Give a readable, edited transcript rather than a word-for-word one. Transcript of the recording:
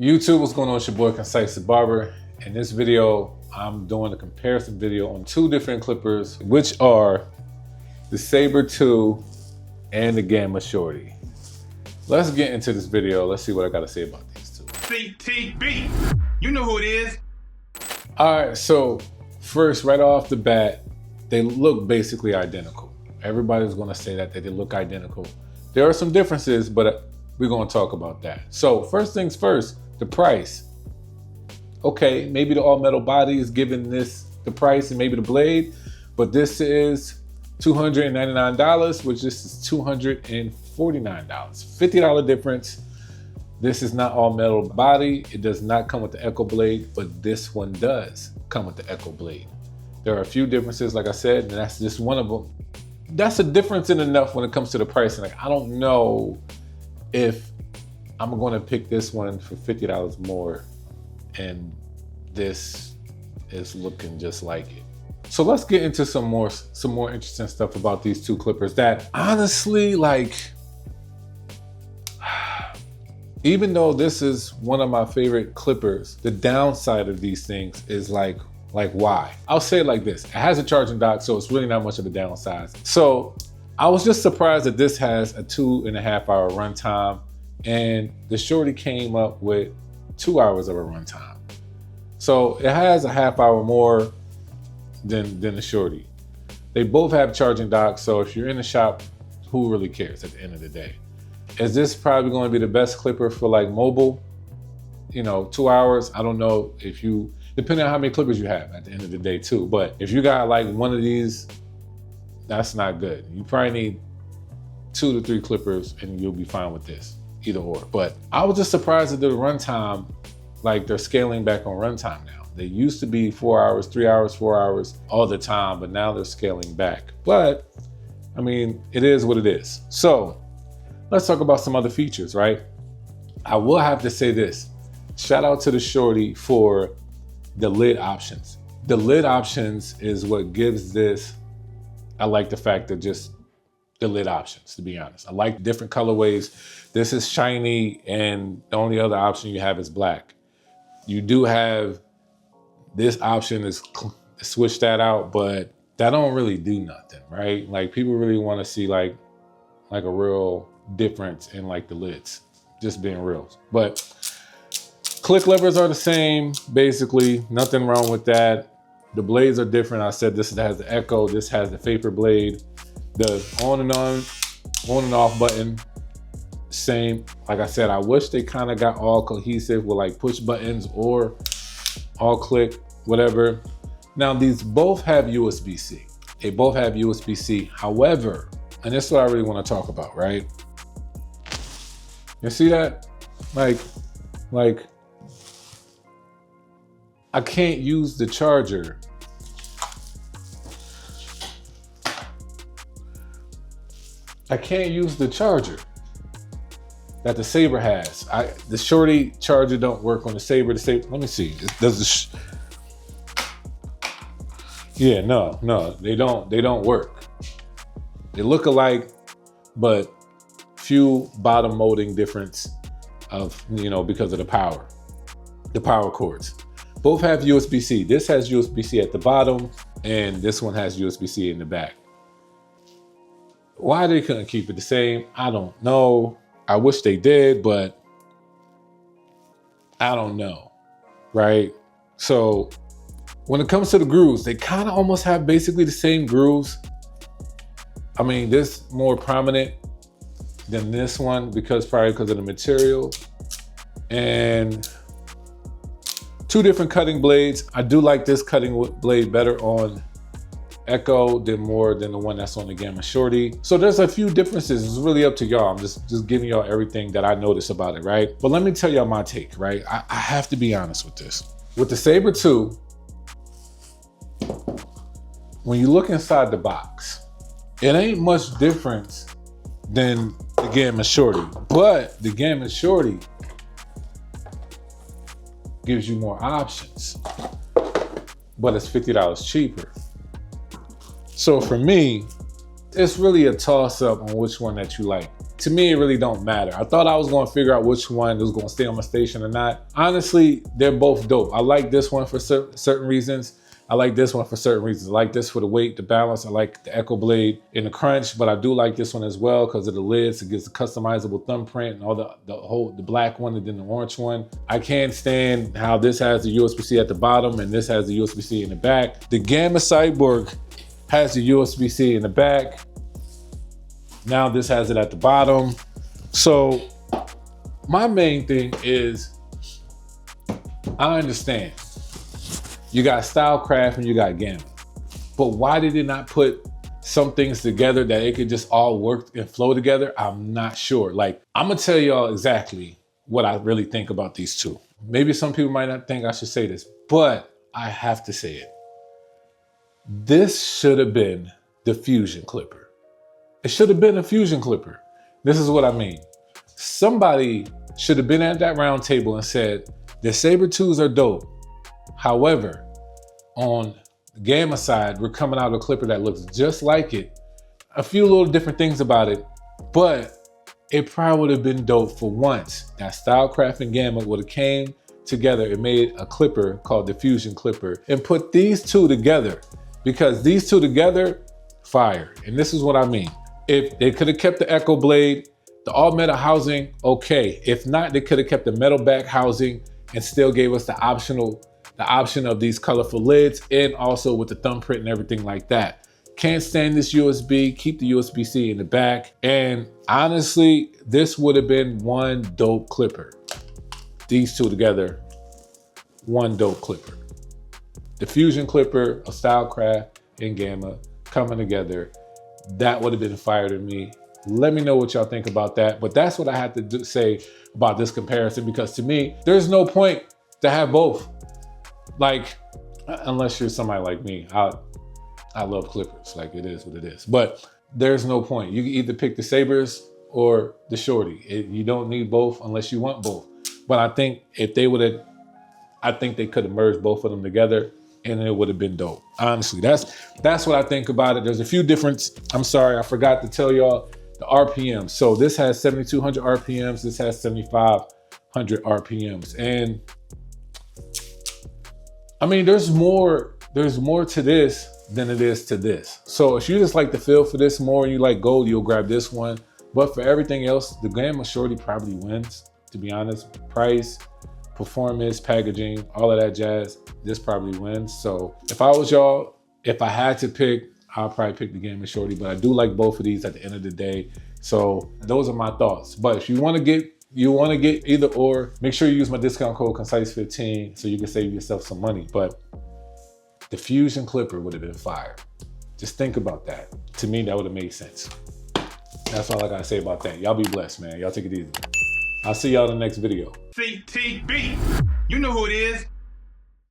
YouTube, what's going on? It's your boy Concise the Barber. In this video, I'm doing a comparison video on two different clippers, which are the Saber 2 and the Gamma Shorty. Let's get into this video. Let's see what I gotta say about these two. CTB, you know who it is. All right, so first, right off the bat, they look basically identical. Everybody's gonna say that they look identical. There are some differences, but we're gonna talk about that. So first things first, the price. Okay, maybe the all metal body is giving this the price and maybe the blade, but this is $299, which this is $249. $50 difference. This is not all metal body. It does not come with the Echo Blade, but this one does come with the Echo Blade. There are a few differences, like I said, and that's just one of them. That's a difference in enough when it comes to the pricing. Like, I don't know if I'm gonna pick this one for $50 more and this is looking just like it. So let's get into some more interesting stuff about these two clippers that honestly, like, even though this is one of my favorite clippers, the downside of these things is like why? I'll say it like this. It has a charging dock, so it's really not much of a downside. So I was just surprised that this has a 2.5 hour runtime, and the Shorty came up with 2 hours of a runtime. So it has a half hour more than the Shorty. They both have charging docks, so if you're in the shop, who really cares at the end of the day? Is this probably going to be the best clipper for like mobile? You know, 2 hours. I don't know if you, depending on how many clippers you have at the end of the day too. But if you got like one of these, that's not good. You probably need 2 to 3 clippers and you'll be fine with this, either or. But I was just surprised at the runtime, like they're scaling back on runtime now. They used to be 4 hours, 3 hours, 4 hours all the time, but now they're scaling back. But I mean, it is what it is. So let's talk about some other features, right? I will have to say this. Shout out to the Shorty for the lid options. The lid options is what gives this, I like the fact that just the lid options, to be honest. I like different colorways. This is shiny and the only other option you have is black. You do have this option is switch that out, but that don't really do nothing, right? Like people really want to see like a real difference in like the lids, just being real. But click levers are the same, basically, nothing wrong with that. The blades are different. I said this has the Echo, this has the Faper Blade. The on and off button, same. Like I said, I wish they kind of got all cohesive with like push buttons or all click, whatever. Now these both have USB-C. They both have USB-C. However, and this is what I really want to talk about, right? You see that? Like, I can't use the charger. I can't use the charger that the Saber has. The Shorty charger don't work on the Saber. The Saber, let me see. Does yeah, no, they don't work. They look alike, but few bottom molding difference of, you know, because of the power cords. Both have USB-C. This has USB-C at the bottom and this one has USB-C in the back. Why they couldn't keep it the same, I don't know. I wish they did, but I don't know, right? So when it comes to the grooves, they kind of almost have basically the same grooves. I mean, this more prominent than this one probably because of the material. And two different cutting blades. I do like this cutting blade better on Echo than the one that's on the Gamma Shorty. So there's a few differences. It's really up to y'all. I'm just giving y'all everything that I noticed about it, right? But let me tell y'all my take, right? I have to be honest with this. With the Saber 2, when you look inside the box, it ain't much difference than the Gamma Shorty, but the Gamma Shorty gives you more options, but it's $50 cheaper. So for me, it's really a toss up on which one that you like. to me, it really don't matter. I thought I was gonna figure out which one was gonna stay on my station or not. Honestly, they're both dope. I like this one for certain reasons. I like this one for certain reasons. I like this for the weight, the balance. I like the Echo Blade in the crunch, but I do like this one as well because of the lids. It gives a customizable thumbprint and all the black one and then the orange one. I can't stand how this has the USB-C at the bottom and this has the USB-C in the back. The Gamma Cyborg has the USB-C in the back. Now this has it at the bottom. So my main thing is, I understand. You got StyleCraft and you got Gamma. But why did it not put some things together that it could just all work and flow together? I'm not sure. Like, I'm gonna tell y'all exactly what I really think about these two. Maybe some people might not think I should say this, but I have to say it. This should have been the Fusion Clipper. It should have been a Fusion Clipper. This is what I mean. Somebody should have been at that round table and said, the Saber 2s are dope. However, on the Gamma side, we're coming out with a clipper that looks just like it. A few little different things about it, but it probably would have been dope for once that StyleCraft and Gamma would have came together and made a clipper called the Fusion Clipper and put these two together, because these two together, fire. And this is what I mean. If they could have kept the Echo Blade, the all metal housing, okay. If not, they could have kept the metal back housing and still gave us the option of these colorful lids and also with the thumbprint and everything like that. Can't stand this USB, keep the USB-C in the back. And honestly, this would have been one dope clipper. These two together, one dope clipper. The Fusion Clipper of StyleCraft and Gamma coming together, that would have been fire to me. Let me know what y'all think about that. But that's what I had to say about this comparison, because to me, there's no point to have both. Like, unless you're somebody like me, I love clippers, like it is what it is. But there's no point. You can either pick the Sabers or the Shorty. You don't need both unless you want both. But I think if they would have, I think they could have merged both of them together and it would have been dope. Honestly, that's what I think about it. There's a few difference. I'm sorry, I forgot to tell y'all the RPMs. So this has 7,200 RPMs. This has 7,500 RPMs. And I mean, there's more to this than it is to this. So if you just like the feel for this more and you like gold, you'll grab this one. But for everything else, the Gamma Shorty probably wins, to be honest. Price, performance, packaging, all of that jazz, this probably wins. So if I was y'all, if I had to pick, I'll probably pick the Gamma Shorty, but I do like both of these at the end of the day. So those are my thoughts. But if you want to get either or, make sure you use my discount code Concise15 so you can save yourself some money. But the Fusion Clipper would have been fire. Just think about that. To me, that would have made sense. That's all I gotta say about that. Y'all be blessed, man. Y'all take it easy. I'll see y'all in the next video. CTB, you know who it is.